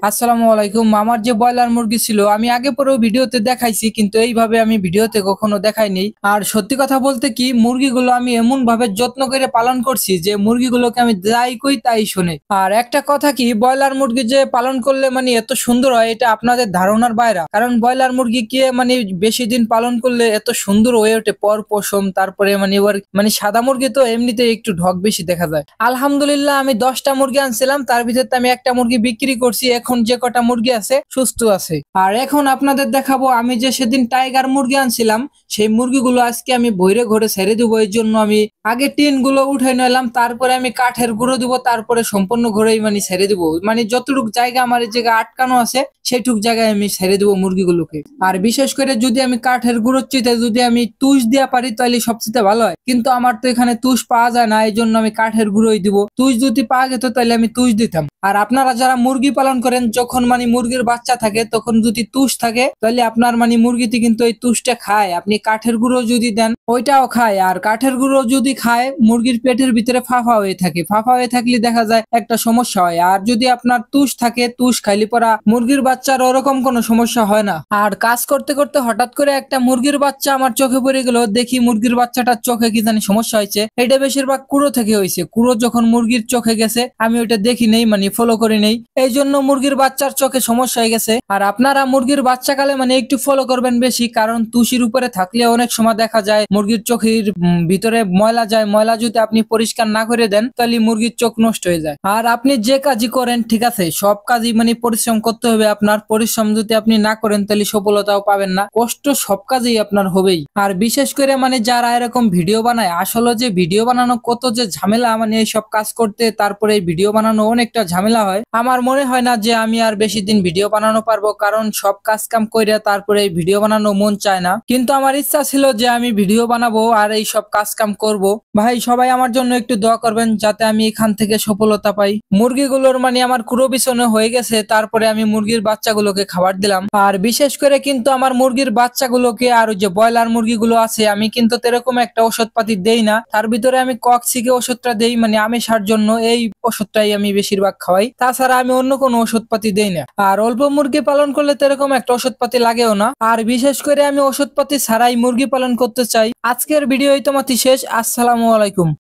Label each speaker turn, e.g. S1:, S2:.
S1: আসসালামু আলাইকুম। আমার যে ব্রয়লার মুরগি ছিল আমি আগে পরেও ভিডিওতে দেখাইছি, কিন্তু এইভাবে আমি ভিডিওতে কখনো দেখাইনি। আর সত্যি কথা বলতে কি, মুরগিগুলো আমি এমন ভাবে যত্ন করে পালন করছি যে মুরগিগুলোকে আমি যাই কই তাই শুনে। আর একটা কথা কি, ব্রয়লার মুরগি যে পালন করলে মানে এত সুন্দর হয় এটা আপনাদের ধারণার বাইরে। কারণ ব্রয়লার মুরগিকে মানে বেশি দিন পালন করলে এত সুন্দর হয়ে ওঠে, পর পশম, তারপরে মানে এবার মানে সাদা মুরগি তো এমনিতে একটু ঢক বেশি দেখা যায়। আলহামদুলিল্লাহ, আমি 10টা মুরগি আনছিলাম, তার ভিতরে আমি একটা মুরগি বিক্রি করছি। এখন যে কটা মুরগি আছে সুস্থ আছে। আর এখন আপনাদের দেখাবো আমি যে সেদিন টাইগার মুরগি আনছিলাম, সেই মুরগিগুলো আজকে আমি বইরে ঘরে ছেড়ে দেবো। এই জন্য আমি আগে টিন গুলো উঠে নিলাম, তারপরে আমি কাঠের গুঁড়ো দিব, তারপরে সম্পূর্ণ ঘরেই মানে ছেড়ে দিব। মানে যতটুক জায়গা আমার এই জায়গায় আটকানো আছে সেইটুক জায়গায় আমি ছেড়ে দেবো মুরগিগুলোকে। আর বিশেষ করে যদি আমি কাঠের গুঁড়োর চিতে যদি আমি তুষ দেওয়া পারি তাহলে সবচেয়ে ভালো হয়, কিন্তু আমার তো এখানে তুষ পাওয়া যায় না, এই জন্য আমি কাঠের গুঁড়োই দিব। তুষ যদি পাওয়া যেত তাহলে আমি তুষ দিতাম। আর আপনারা যারা মুরগি পালন করেন, যখন মানে মুরগির বাচ্চা থাকে তখন যদি তুষ থাকে তাহলে আপনার মানে মুরগিতে কিন্তু ওই তুষটা খায়। আপনি কাঠের গুঁড়ো যদি দেন ওইটাও খায়। আর কাঠের গুঁড়ো যদি খায় মুরগির পেটের ভিতরে ফাফা হয়ে থাকে, ফাফা হয়ে থাকলে দেখা যায় একটা সমস্যা হয়। আর যদি আপনার তুষ থাকে, তুষ খাইলে পরা মুরগির বাচ্চার ওরকম কোনো সমস্যা হয় না। আর কাজ করতে করতে হঠাৎ করে একটা মুরগির বাচ্চা আমার চোখে পড়ে গেল। দেখি মুরগির বাচ্চাটার চোখে কি জানি সমস্যা হয়েছে। এটা বেশিরভাগ কুড়ো থেকে হয়েছে। কুড়ো যখন মুরগির চোখে গেছে আমি ওইটা দেখি নেই, মানে ফলো করি নেই, এই জন্য মুরগির বাচ্চার চোখে সমস্যা হয়ে গেছে। আর আপনারা মুরগির বাচ্চা কালে মানে একটু ফলো করবেন বেশি, কারণ তুষির উপরে থাকলে অনেক সময় দেখা যায় মুরগির চোখের ভিতরে ময়লা যায়। ময়লা যদি আপনি পরিষ্কার না করে দেন তাহলে মুরগির চোখ নষ্ট হয়ে যায়। আর আপনি যে কাজই করেন ঠিক আছে, সব কাজই মানে পরিশ্রম করতে হবে। আপনার পরিশ্রম যদি আপনি না করেন তাহলে সফলতাও পাবেন না। কষ্ট সব কাজেই আপনার হবেই। আর বিশেষ করে মানে যারা এরকম ভিডিও বানায়, আসলে যে ভিডিও বানানো কত যে ঝামেলা, মানে এইসব কাজ করতে তারপরে ভিডিও বানানো অনেকটা ঝামেলা হয়। আমার মনে হয় না যে আমি আর বেশি দিন ভিডিও বানানো পারবো, কারণ সব কাজ কাম করে তারপরে ভিডিও বানানো মন চায় না। কিন্তু আমার ইচ্ছা ছিল যে আমি ভিডিও বানাবো আর এই সব কাজ কাম করব। ভাই সবাই আমার জন্য একটু দোয়া করবেন যাতে আমি এখান থেকে সফলতা পাই। মুরগিগুলোর মানে আমার কুড়ো বিছানো হয়ে গেছে, তারপরে আমি মুরগির বাচ্চাগুলোকে খাবার দিলাম। আর বিশেষ করে কিন্তু আমার মুরগির বাচ্চাগুলোকে আর ওই যে ব্রয়লার মুরগিগুলো আছে আমি কিন্তু এরকম একটা ওষুধ পাতি দেই না। তার ভিতরে আমি কক্সিকে ওষুধটা দেই, মানে আমিষার জন্য এই ওষুধটাই আমি বেশিরভাগ খাওয়াই। তাছাড়া আমি অন্য কোনো ওষুধ পাতি দেই না। আর অল্প মুরগি পালন করলে তো এরকম একটা ওষুধ পাতি লাগেও না। আর বিশেষ করে আমি ওষুধ পাতি ছাড়াই মুরগি পালন করতে চাই। আজকের ভিডিও এই তোমার শেষ। আসসালামু আলাইকুম।